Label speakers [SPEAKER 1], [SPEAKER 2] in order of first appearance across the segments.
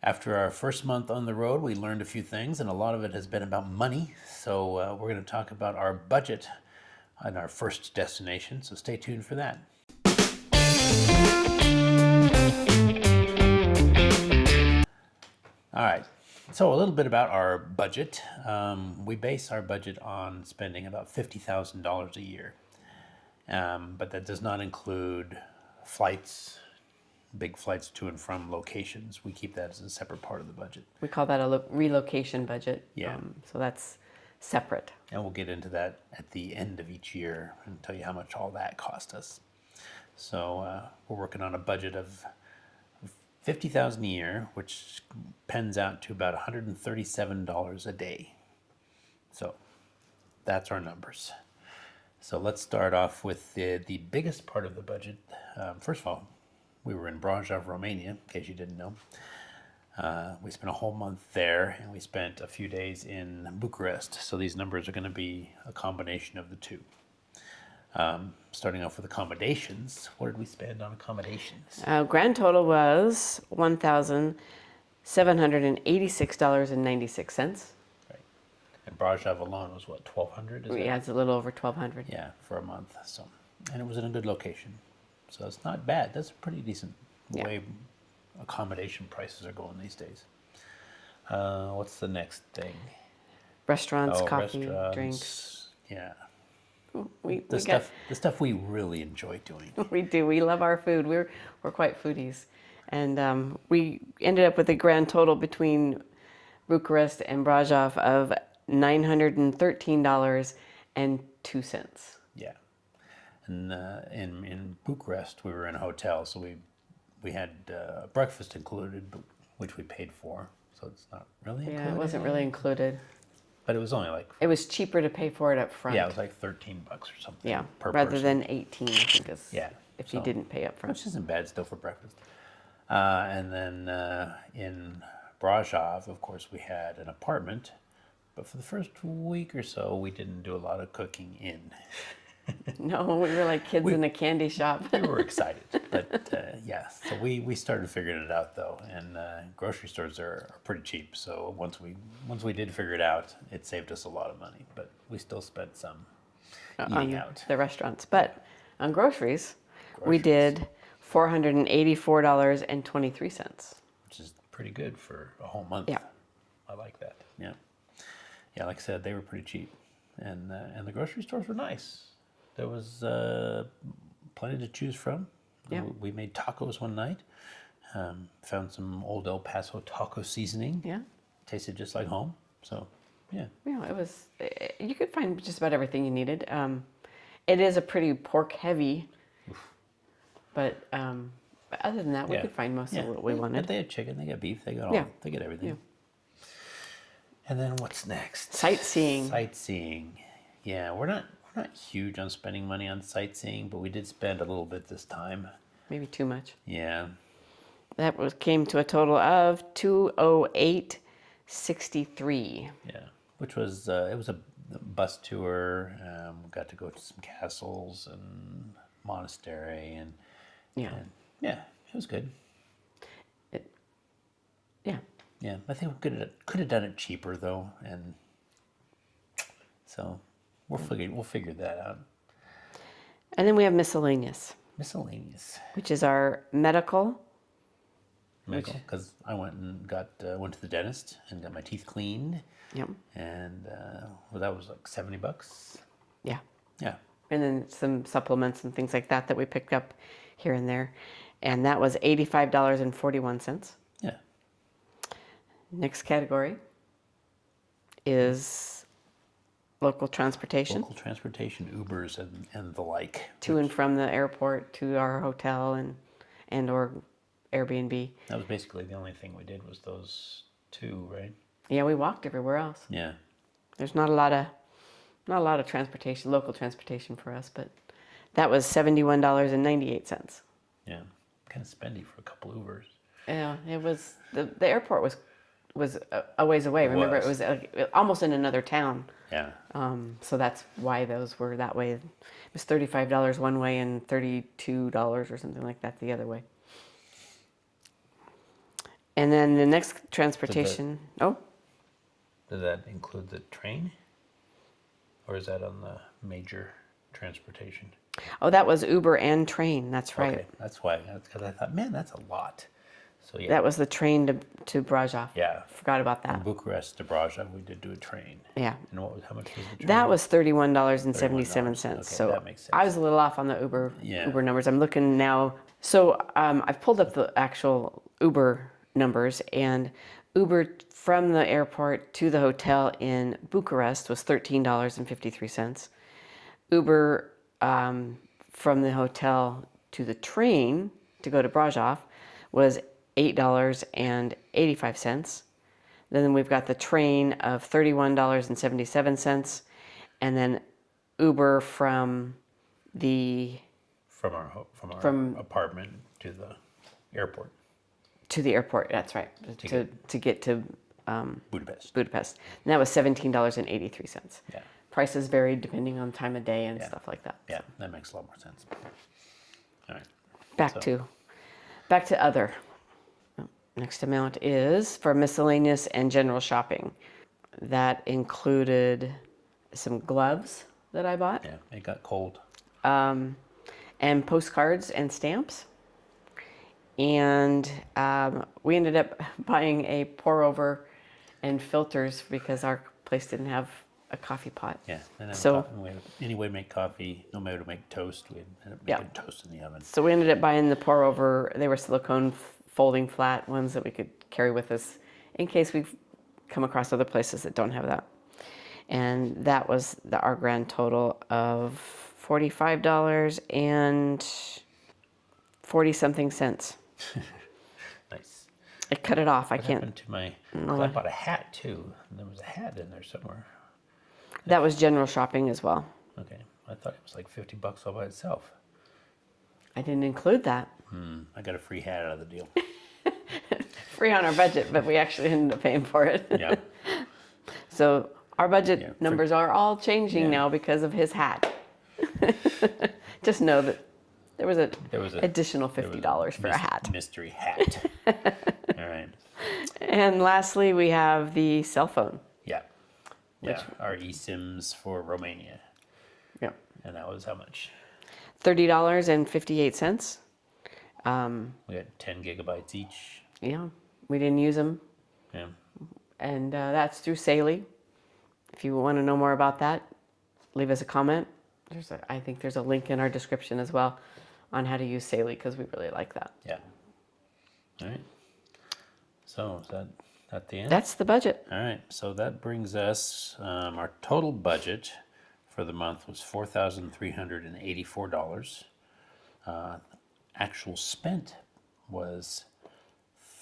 [SPEAKER 1] After our first month on the road, we learned a few things, and a lot of it has been about money. So we're going to talk about our budget on our first destination. So stay tuned for that. All right. So a little bit about our budget. We base our budget on spending about $50,000 a year, but that does not include flights, big flights to and from locations. We keep that as a separate part of the budget.
[SPEAKER 2] We call that a relocation budget.
[SPEAKER 1] Yeah.
[SPEAKER 2] So that's separate.
[SPEAKER 1] And we'll get into that at the end of each year and tell you how much all that cost us. So we're working on a budget of $50,000 a year, which pens out to about $137 a day. So that's our numbers. So let's start off with the biggest part of the budget. First of all, we were in Brașov, Romania, in case you didn't know. We spent a whole month there, and we spent a few days in Bucharest. So these numbers are going to be a combination of the two. Starting off with accommodations, what did we spend on accommodations?
[SPEAKER 2] Grand total was $1,786.96.
[SPEAKER 1] Right. And Brașov alone was what, 1,200?
[SPEAKER 2] Yeah, it's a little over 1,200.
[SPEAKER 1] Yeah, for a month. So, and it was in a good location. So it's not bad. That's a pretty decent way accommodation prices are going these days. What's the next thing?
[SPEAKER 2] Restaurants, coffee, drinks.
[SPEAKER 1] Yeah.
[SPEAKER 2] The
[SPEAKER 1] stuff we really enjoy doing.
[SPEAKER 2] We do. We love our food. We're quite foodies. And we ended up with a grand total between Bucharest and Brașov of $913.02.
[SPEAKER 1] Yeah. And in Bucharest, we were in a hotel, so we had breakfast included, which we paid for. So it's not really included.
[SPEAKER 2] Yeah, it wasn't really included.
[SPEAKER 1] But it was only like...
[SPEAKER 2] It was cheaper to pay for it up front.
[SPEAKER 1] Yeah, it was like $13 or something.
[SPEAKER 2] Yeah,
[SPEAKER 1] per
[SPEAKER 2] rather
[SPEAKER 1] person.
[SPEAKER 2] than 18, I think, if you didn't pay up front.
[SPEAKER 1] Which isn't bad still for breakfast. And then in Brașov, of course, we had an apartment. But for the first week or so, we didn't do a lot of cooking in.
[SPEAKER 2] No, we were like kids in a candy shop.
[SPEAKER 1] We were excited, but so we started figuring it out though, and grocery stores are pretty cheap. So once we did figure it out, it saved us a lot of money, but we still spent some eating out.
[SPEAKER 2] The restaurants, but on groceries, we did $484.23,
[SPEAKER 1] which is pretty good for a whole month.
[SPEAKER 2] Yeah,
[SPEAKER 1] I like that. Yeah, like I said, they were pretty cheap, and the grocery stores were nice. There was plenty to choose from.
[SPEAKER 2] Yeah.
[SPEAKER 1] We made tacos one night. Found some old El Paso taco seasoning.
[SPEAKER 2] Yeah.
[SPEAKER 1] Tasted just like home. So, yeah.
[SPEAKER 2] Yeah, it was. You could find just about everything you needed. It is a pretty pork heavy, but other than that, we could find most of what we wanted.
[SPEAKER 1] They had chicken. They got beef. They got They got everything.
[SPEAKER 2] Yeah.
[SPEAKER 1] And then what's next?
[SPEAKER 2] Sightseeing.
[SPEAKER 1] Sightseeing. Yeah, we're not huge on spending money on sightseeing, but we did spend a little bit this time.
[SPEAKER 2] Maybe too much.
[SPEAKER 1] Yeah.
[SPEAKER 2] That came to a total of $208.63.
[SPEAKER 1] Yeah, which was it was a bus tour. We got to go to some castles and monastery, and it was good. Yeah, I think we could have done it cheaper though, and so. We'll figure that out.
[SPEAKER 2] And then we have miscellaneous.
[SPEAKER 1] Miscellaneous.
[SPEAKER 2] Which is our medical.
[SPEAKER 1] Because I went and went to the dentist and got my teeth cleaned.
[SPEAKER 2] Yep.
[SPEAKER 1] And that was like $70.
[SPEAKER 2] Yeah.
[SPEAKER 1] Yeah.
[SPEAKER 2] And then some supplements and things like that we picked up here and there. And that was $85.41.
[SPEAKER 1] Yeah.
[SPEAKER 2] Next category is local transportation.
[SPEAKER 1] Local transportation, Ubers and the like.
[SPEAKER 2] To and from the airport to our hotel and or Airbnb.
[SPEAKER 1] That was basically the only thing we did was those two, right?
[SPEAKER 2] Yeah, we walked everywhere else.
[SPEAKER 1] Yeah.
[SPEAKER 2] There's not a lot of transportation, local transportation for us, but that was $71.98.
[SPEAKER 1] Yeah. Kind of spendy for a couple Ubers.
[SPEAKER 2] Yeah, it was the airport was a ways away. Remember, it was almost in another town.
[SPEAKER 1] Yeah.
[SPEAKER 2] So that's why those were that way. It was $35 one way and $32 or something like that the other way. And then the next transportation. Oh,
[SPEAKER 1] Does that include the train? Or is that on the major transportation?
[SPEAKER 2] oh, that was Uber and train. That's right.
[SPEAKER 1] Okay, that's why. Because I thought, man, that's a lot. So yeah.
[SPEAKER 2] That was the train to Brasov.
[SPEAKER 1] Yeah.
[SPEAKER 2] Forgot about that.
[SPEAKER 1] From Bucharest to Brasov, we did do a train.
[SPEAKER 2] Yeah.
[SPEAKER 1] And how much was the train?
[SPEAKER 2] That was $31.77.
[SPEAKER 1] Okay,
[SPEAKER 2] So
[SPEAKER 1] that makes sense.
[SPEAKER 2] I was a little off on the Uber
[SPEAKER 1] Yeah.
[SPEAKER 2] Uber numbers. I'm looking now. So I've pulled up the actual Uber numbers, and Uber from the airport to the hotel in Bucharest was $13.53. Uber from the hotel to the train to go to Brasov was $8.85. Then we've got the train of $31.77, and then Uber from the
[SPEAKER 1] From our apartment to the airport.
[SPEAKER 2] to the airport. That's right. To get to
[SPEAKER 1] Budapest.
[SPEAKER 2] Budapest, and that was $17.83.
[SPEAKER 1] Yeah.
[SPEAKER 2] Prices varied depending on time of day and
[SPEAKER 1] Yeah.
[SPEAKER 2] stuff like that.
[SPEAKER 1] Yeah, that makes a lot more sense. All right.
[SPEAKER 2] Back to other. Next amount is for miscellaneous and general shopping. That included some gloves that I bought,
[SPEAKER 1] Yeah, it got cold.
[SPEAKER 2] and postcards and stamps. And we ended up buying a pour over and filters because our place didn't have a coffee pot.
[SPEAKER 1] Yeah. And
[SPEAKER 2] So-
[SPEAKER 1] any way to make coffee, no way to make toast. We ended up making toast in the oven.
[SPEAKER 2] So we ended up buying the pour over. They were silicone folding flat ones that we could carry with us in case we come across other places that don't have that. And that was our grand total of $45 and 40 something cents.
[SPEAKER 1] Nice.
[SPEAKER 2] I cut it off. I
[SPEAKER 1] What
[SPEAKER 2] can't.
[SPEAKER 1] happened to my... 'cause I bought a hat too. And there was a hat in there somewhere.
[SPEAKER 2] That was general shopping as well.
[SPEAKER 1] Okay. I thought it was like $50 all by itself.
[SPEAKER 2] I didn't include that.
[SPEAKER 1] I got a free hat out of the deal.
[SPEAKER 2] Free on our budget, but we actually ended up paying for it.
[SPEAKER 1] Yeah.
[SPEAKER 2] So our budget
[SPEAKER 1] Yeah,
[SPEAKER 2] numbers are all changing
[SPEAKER 1] Yeah.
[SPEAKER 2] now because of his hat. Just know that there was an additional $50 for a hat.
[SPEAKER 1] Mystery hat. All right.
[SPEAKER 2] And lastly, we have the cell phone.
[SPEAKER 1] Yeah. Yeah. Our eSIMs for Romania.
[SPEAKER 2] Yep.
[SPEAKER 1] And that was how much?
[SPEAKER 2] $30.58.
[SPEAKER 1] We had 10 gigabytes each.
[SPEAKER 2] Yeah, we didn't use them.
[SPEAKER 1] Yeah.
[SPEAKER 2] And that's through Saley. If you want to know more about that, leave us a comment. I think there's a link in our description as well on how to use Saley because we really like that.
[SPEAKER 1] Yeah. All right. So is that the end?
[SPEAKER 2] That's the budget.
[SPEAKER 1] All right. So that brings us, our total budget for the month was $4,384. Actual spent was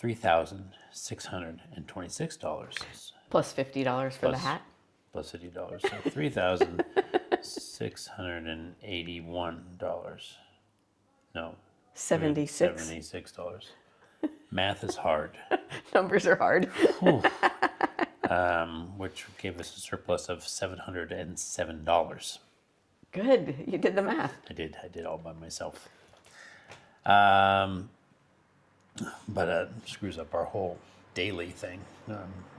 [SPEAKER 1] $3,626.
[SPEAKER 2] Plus $50 for the
[SPEAKER 1] Plus-
[SPEAKER 2] hat.
[SPEAKER 1] Plus $50. So $3,681. No.
[SPEAKER 2] $76.
[SPEAKER 1] $76. Math is hard.
[SPEAKER 2] Numbers are hard.
[SPEAKER 1] Which gave us a surplus of $707.
[SPEAKER 2] Good. You did the math.
[SPEAKER 1] I did all by myself. But screws up our whole daily thing.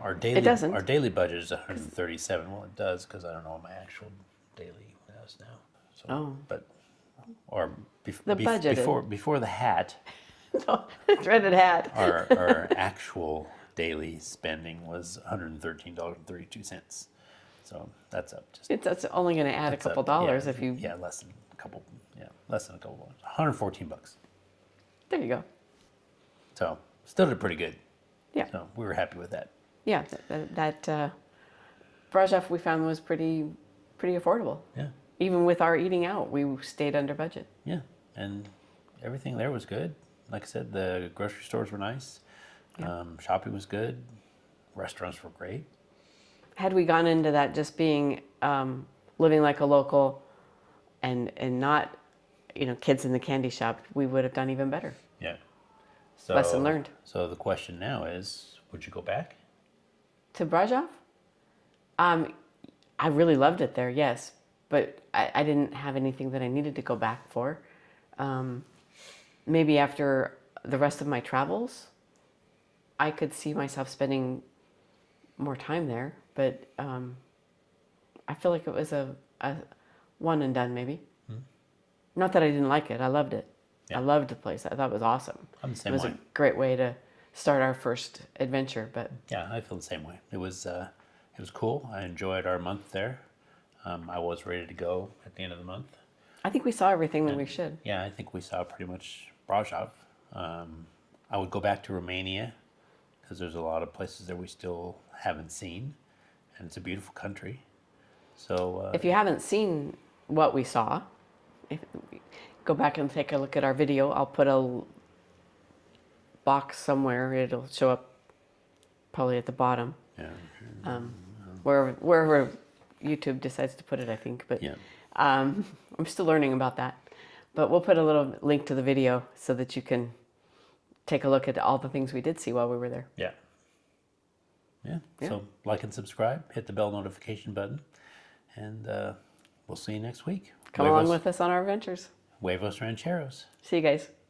[SPEAKER 1] Our daily
[SPEAKER 2] It doesn't.
[SPEAKER 1] Our daily budget is 137. Well, it does because I don't know what my actual daily is now. So,
[SPEAKER 2] Oh.
[SPEAKER 1] But
[SPEAKER 2] The budget.
[SPEAKER 1] before the hat,
[SPEAKER 2] Dreaded hat.
[SPEAKER 1] our actual daily spending was $113.32. So that's up.
[SPEAKER 2] That's only going to add a
[SPEAKER 1] That's
[SPEAKER 2] couple
[SPEAKER 1] up.
[SPEAKER 2] dollars
[SPEAKER 1] Yeah,
[SPEAKER 2] if you.
[SPEAKER 1] Yeah, less than a couple. Yeah, less than a couple dollars. $114.
[SPEAKER 2] There you go.
[SPEAKER 1] So still did pretty good.
[SPEAKER 2] Yeah.
[SPEAKER 1] So we were happy with that.
[SPEAKER 2] Yeah. That Brasov we found was pretty affordable.
[SPEAKER 1] Yeah.
[SPEAKER 2] Even with our eating out, we stayed under budget.
[SPEAKER 1] Yeah. And everything there was good. Like I said, the grocery stores were nice.
[SPEAKER 2] Yeah.
[SPEAKER 1] Shopping was good. Restaurants were great.
[SPEAKER 2] Had we gone into that just being living like a local and not, kids in the candy shop, we would have done even better.
[SPEAKER 1] Yeah. So,
[SPEAKER 2] Lesson learned.
[SPEAKER 1] So the question now is, would you go back?
[SPEAKER 2] To Brasov? I really loved it there, yes. But I didn't have anything that I needed to go back for. Maybe after the rest of my travels, I could see myself spending more time there, but I feel like it was a one and done maybe. Not that I didn't like it. I loved it.
[SPEAKER 1] Yeah.
[SPEAKER 2] I loved the place. I thought it was awesome.
[SPEAKER 1] I'm the same
[SPEAKER 2] It was
[SPEAKER 1] way.
[SPEAKER 2] a great way to start our first adventure. But
[SPEAKER 1] Yeah, I feel the same way. It was cool. I enjoyed our month there. I was ready to go at the end of the month.
[SPEAKER 2] I think we saw everything that we should.
[SPEAKER 1] Yeah, I think we saw pretty much Brasov. I would go back to Romania because there's a lot of places that we still haven't seen, and it's a beautiful country. So
[SPEAKER 2] If you haven't seen what we saw, go back and take a look at our video. I'll put a box somewhere. It'll show up probably at the bottom,
[SPEAKER 1] yeah,
[SPEAKER 2] wherever YouTube decides to put it, I think. But
[SPEAKER 1] yeah,
[SPEAKER 2] I'm still learning about that. But we'll put a little link to the video so that you can take a look at all the things we did see while we were there.
[SPEAKER 1] yeah, yeah. So like and subscribe, hit the bell notification button, and we'll see you next week.
[SPEAKER 2] Come along with us on our adventures.
[SPEAKER 1] Huevos Rancheros.
[SPEAKER 2] See you guys.